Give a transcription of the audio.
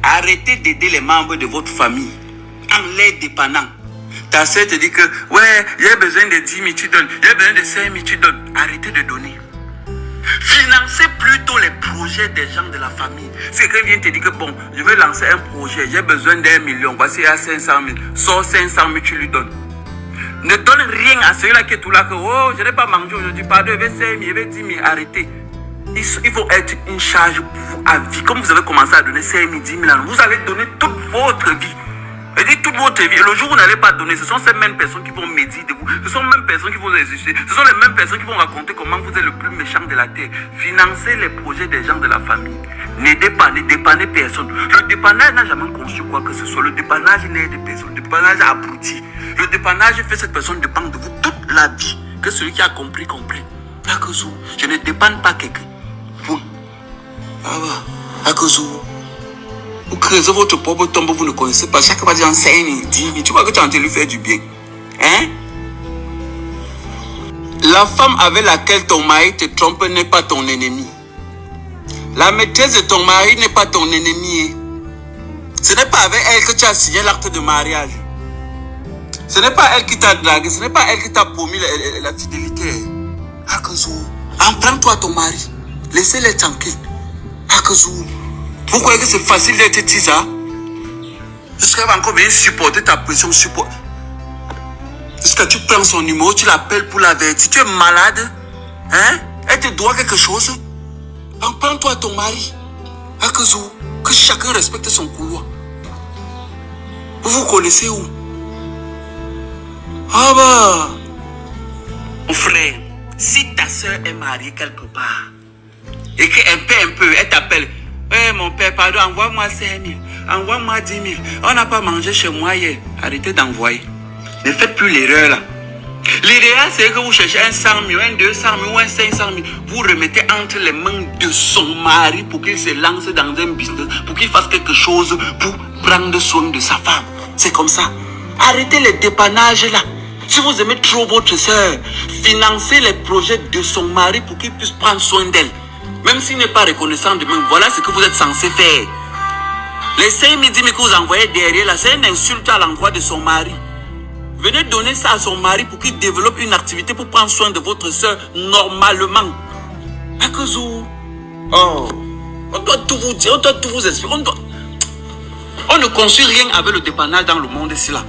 Arrêtez d'aider les membres de votre famille en les dépannant. Ta soeur te dit que, ouais, j'ai besoin de 10 000, tu donnes. J'ai besoin de 5 000, tu donnes. Arrêtez de donner. Financez plutôt les projets des gens de la famille. Si quelqu'un vient te dire que, bon, je veux lancer un projet, j'ai besoin d'1 million, voici à 500 000. Sors 500 000, tu lui donnes. Ne donne rien à celui-là qui est tout là, que, oh, je n'ai pas mangé aujourd'hui, pardon, je vais 5 000, je vais 10 000, arrêtez. Il faut être une charge pour vous à vie. Comme vous avez commencé à donner 5 000, 10 000, vous allez donner toute votre vie. Et dit toute votre vie. Et le jour où vous n'allez pas donner, ce sont ces mêmes personnes qui vont médire de vous. Ce sont les mêmes personnes qui vont exercer. Ce sont les mêmes personnes qui vont raconter comment vous êtes le plus méchant de la terre. Financez les projets des gens de la famille. Ne dépannez personne. Le dépannage n'a jamais conçu quoi que ce soit. Le dépannage n'aide personne. Le dépannage abrutit. Le dépannage fait cette personne dépendre de vous toute la vie. Que celui qui a compris, compris. Je ne dépanne pas quelqu'un. Vous creusez votre propre tombe, vous ne connaissez pas. Chaque fois, j'en 5 000, 10 000. Tu vois que tu es en train de lui faire du bien. Hein? La femme avec laquelle ton mari te trompe n'est pas ton ennemi. La maîtresse de ton mari n'est pas ton ennemi. Ce n'est pas avec elle que tu as signé l'acte de mariage. Ce n'est pas elle qui t'a dragué. Ce n'est pas elle qui t'a promis la fidélité. Emprunte-toi ton mari. Laissez-les tranquilles. Vous croyez que c'est facile d'être tisa? Jusqu'à va encore venir supporter ta pression. Jusqu'à tu prends son numéro, tu l'appelles pour l'avertir. Tu es malade? Hein? Elle te doit quelque chose? Emprunte-toi ton mari. Que chacun respecte son couloir. Vous vous connaissez où? Ah bah! Mon frère, si ta soeur est mariée quelque part, et qu'un peu, elle t'appelle. Eh mon père, pardon, envoie-moi 5 000, envoie-moi 10 000. On n'a pas mangé chez moi hier. Arrêtez d'envoyer. Ne faites plus l'erreur là. L'idéal, c'est que vous cherchez un 100 000, un 200 000 ou un 500 000. Vous remettez entre les mains de son mari pour qu'il se lance dans un business, pour qu'il fasse quelque chose pour prendre soin de sa femme. C'est comme ça. Arrêtez les dépannages là. Si vous aimez trop votre soeur, financez les projets de son mari pour qu'il puisse prendre soin d'elle. Même s'il n'est pas reconnaissant de même, voilà ce que vous êtes censé faire. Les 5 000 que vous envoyez derrière là, c'est une insulte à l'endroit de son mari. Venez donner ça à son mari pour qu'il développe une activité pour prendre soin de votre soeur normalement. Oh, on doit tout vous dire, on doit tout vous expliquer. On ne construit rien avec le dépannage dans le monde ici là.